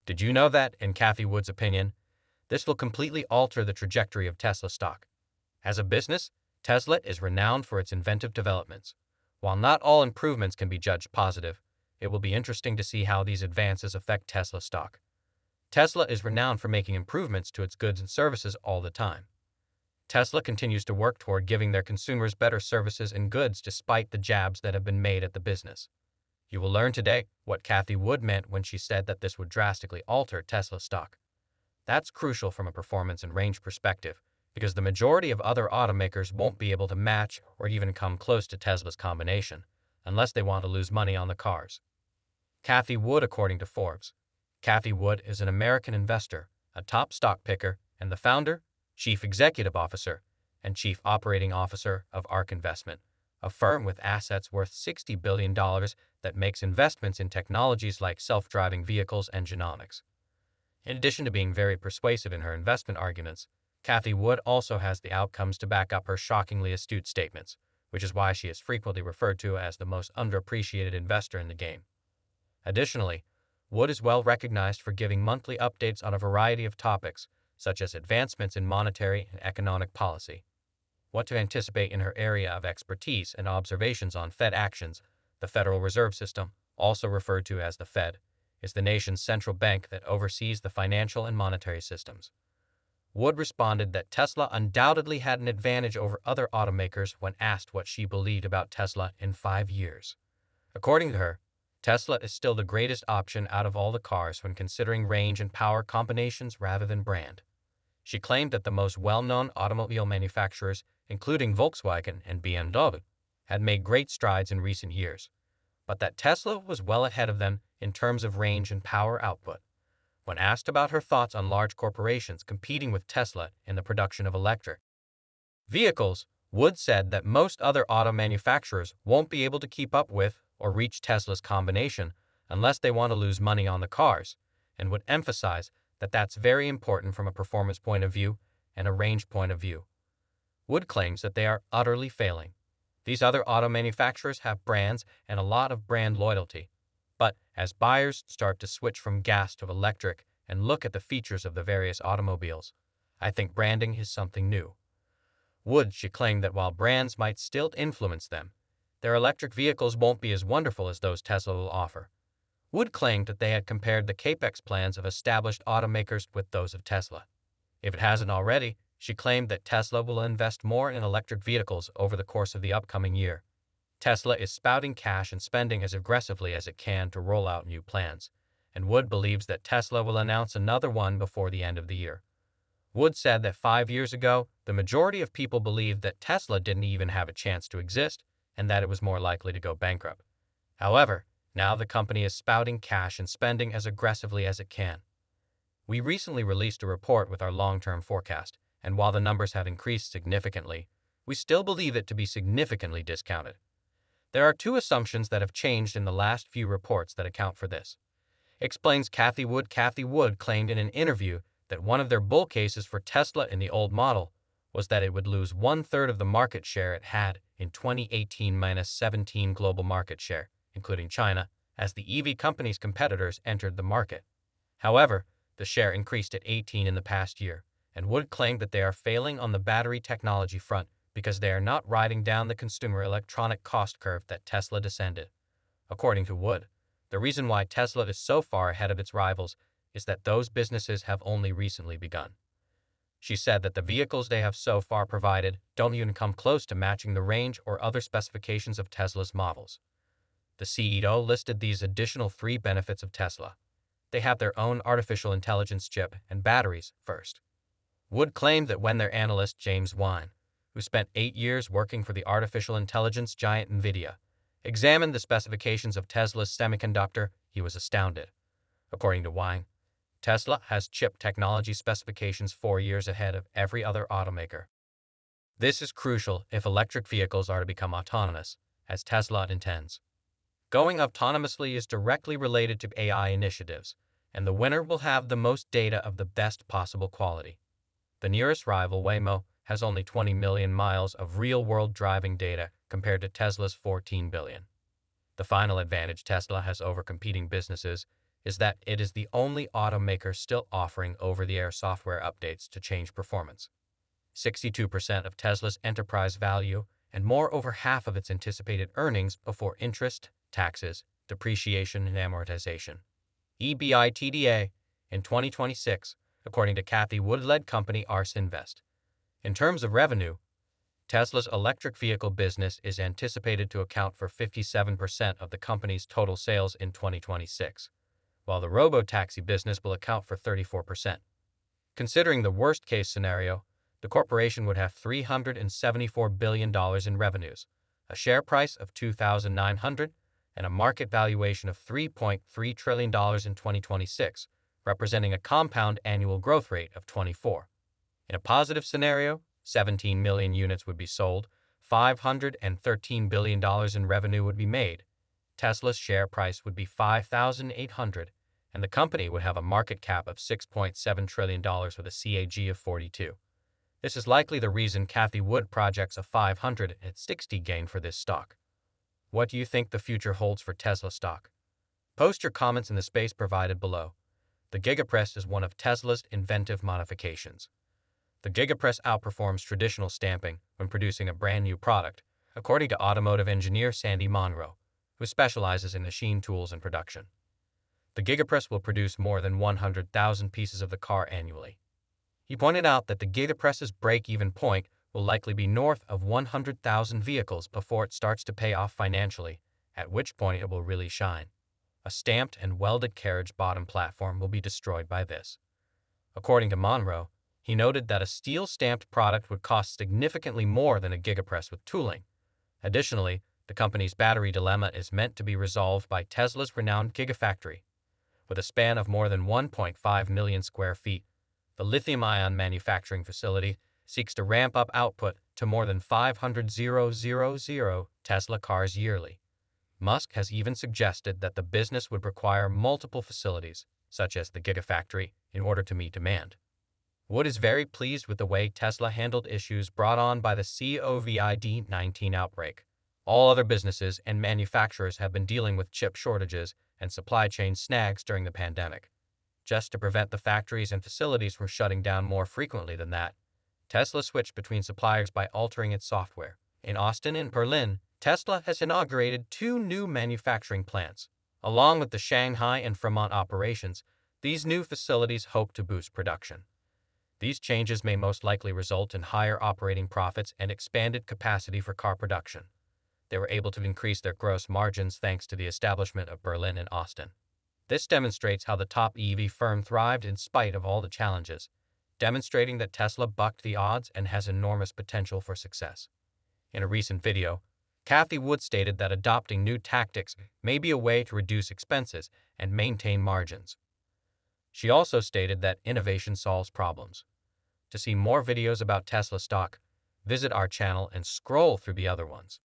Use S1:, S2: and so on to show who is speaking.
S1: Did you know that, in Cathie Wood's opinion, this will completely alter the trajectory of Tesla stock? As a business, Tesla is renowned for its inventive developments. While not all improvements can be judged positive, it will be interesting to see how these advances affect Tesla stock. Tesla is renowned for making improvements to its goods and services all the time. Tesla continues to work toward giving their consumers better services and goods despite the jabs that have been made at the business. You will learn today what Cathie Wood meant when she said that this would drastically alter Tesla stock. That's crucial from a performance and range perspective, because the majority of other automakers won't be able to match or even come close to Tesla's combination, unless they want to lose money on the cars. Cathie Wood, according to Forbes. Cathie Wood is an American investor, a top stock picker, and the founder, chief executive officer, and chief operating officer of ARK Investment, a firm with assets worth $60 billion that makes investments in technologies like self-driving vehicles and genomics. In addition to being very persuasive in her investment arguments, Cathie Wood also has the outcomes to back up her shockingly astute statements, which is why she is frequently referred to as the most underappreciated investor in the game. Additionally, Wood is well recognized for giving monthly updates on a variety of topics, such as advancements in monetary and economic policy. What to anticipate in her area of expertise and observations on Fed actions. The Federal Reserve System, also referred to as the Fed, is the nation's central bank that oversees the financial and monetary systems. Wood responded that Tesla undoubtedly had an advantage over other automakers when asked what she believed about Tesla in 5 years. According to her, Tesla is still the greatest option out of all the cars when considering range and power combinations rather than brand. She claimed that the most well-known automobile manufacturers, including Volkswagen and BMW, had made great strides in recent years, but that Tesla was well ahead of them in terms of range and power output. When asked about her thoughts on large corporations competing with Tesla in the production of electric vehicles, Wood said that most other auto manufacturers won't be able to keep up with or reach Tesla's combination unless they want to lose money on the cars, and would emphasize that that's very important from a performance point of view and a range point of view. Wood claims that they are utterly failing. These other auto manufacturers have brands and a lot of brand loyalty. But as buyers start to switch from gas to electric and look at the features of the various automobiles, I think branding is something new. Wood, she claimed that while brands might still influence them, their electric vehicles won't be as wonderful as those Tesla will offer. Wood claimed that they had compared the capex plans of established automakers with those of Tesla. If it hasn't already, she claimed that Tesla will invest more in electric vehicles over the course of the upcoming year. Tesla is spouting cash and spending as aggressively as it can to roll out new plans, and Wood believes that Tesla will announce another one before the end of the year. Wood said that 5 years ago, the majority of people believed that Tesla didn't even have a chance to exist and that it was more likely to go bankrupt. However, now the company is spouting cash and spending as aggressively as it can. We recently released a report with our long-term forecast, and while the numbers have increased significantly, we still believe it to be significantly discounted. There are 2 assumptions that have changed in the last few reports that account for this, explains Cathie Wood. Cathie Wood claimed in an interview that one of their bull cases for Tesla in the old model was that it would lose 1/3 of the market share it had in 2018-17 global market share, including China, as the EV company's competitors entered the market. However, the share increased at 18 in the past year, and Wood claimed that they are failing on the battery technology front because they are not riding down the consumer electronic cost curve that Tesla descended. According to Wood, the reason why Tesla is so far ahead of its rivals is that those businesses have only recently begun. She said that the vehicles they have so far provided don't even come close to matching the range or other specifications of Tesla's models. The CEO listed these additional 3 benefits of Tesla. They have their own artificial intelligence chip and batteries first. Wood claimed that when their analyst James Wine, who spent 8 years working for the artificial intelligence giant NVIDIA, examined the specifications of Tesla's semiconductor, he was astounded. According to Wine, Tesla has chip technology specifications 4 years ahead of every other automaker. This is crucial if electric vehicles are to become autonomous, as Tesla intends. Going autonomously is directly related to AI initiatives, and the winner will have the most data of the best possible quality. The nearest rival, Waymo, has only 20 million miles of real-world driving data compared to Tesla's 14 billion. The final advantage Tesla has over competing businesses is that it is the only automaker still offering over-the-air software updates to change performance. 62% of Tesla's enterprise value and more over half of its anticipated earnings before interest, taxes, depreciation, and amortization. EBITDA in 2026, according to Cathie Wood-led company Ars Invest. In terms of revenue, Tesla's electric vehicle business is anticipated to account for 57% of the company's total sales in 2026, while the robo-taxi business will account for 34%. Considering the worst-case scenario, the corporation would have $374 billion in revenues, a share price of $2,900, and a market valuation of $3.3 trillion in 2026, representing a compound annual growth rate of 24%. In a positive scenario, 17 million units would be sold, $513 billion in revenue would be made, Tesla's share price would be $5,800, and the company would have a market cap of $6.7 trillion with a CAG of 42. This is likely the reason Cathie Wood projects a 560 gain for this stock. What do you think the future holds for Tesla stock? Post your comments in the space provided below. The Gigapress is one of Tesla's inventive modifications. The Gigapress outperforms traditional stamping when producing a brand new product, according to automotive engineer Sandy Monroe, who specializes in machine tools and production. The Gigapress will produce more than 100,000 pieces of the car annually. He pointed out that the Gigapress's break-even point will likely be north of 100,000 vehicles before it starts to pay off financially, at which point it will really shine. A stamped and welded carriage bottom platform will be destroyed by this. According to Monroe, he noted that a steel-stamped product would cost significantly more than a Gigapress with tooling. Additionally, the company's battery dilemma is meant to be resolved by Tesla's renowned Gigafactory. With a span of more than 1.5 million square feet, the lithium-ion manufacturing facility seeks to ramp up output to more than 500,000 Tesla cars yearly. Musk has even suggested that the business would require multiple facilities, such as the Gigafactory, in order to meet demand. Wood is very pleased with the way Tesla handled issues brought on by the COVID-19 outbreak. All other businesses and manufacturers have been dealing with chip shortages and supply chain snags during the pandemic. Just to prevent the factories and facilities from shutting down more frequently than that, Tesla switched between suppliers by altering its software. In Austin and Berlin, Tesla has inaugurated 2 new manufacturing plants. Along with the Shanghai and Fremont operations, these new facilities hope to boost production. These changes may most likely result in higher operating profits and expanded capacity for car production. They were able to increase their gross margins thanks to the establishment of Berlin and Austin. This demonstrates how the top EV firm thrived in spite of all the challenges, demonstrating that Tesla bucked the odds and has enormous potential for success. In a recent video, Cathie Wood stated that adopting new tactics may be a way to reduce expenses and maintain margins. She also stated that innovation solves problems. To see more videos about Tesla stock, visit our channel and scroll through the other ones.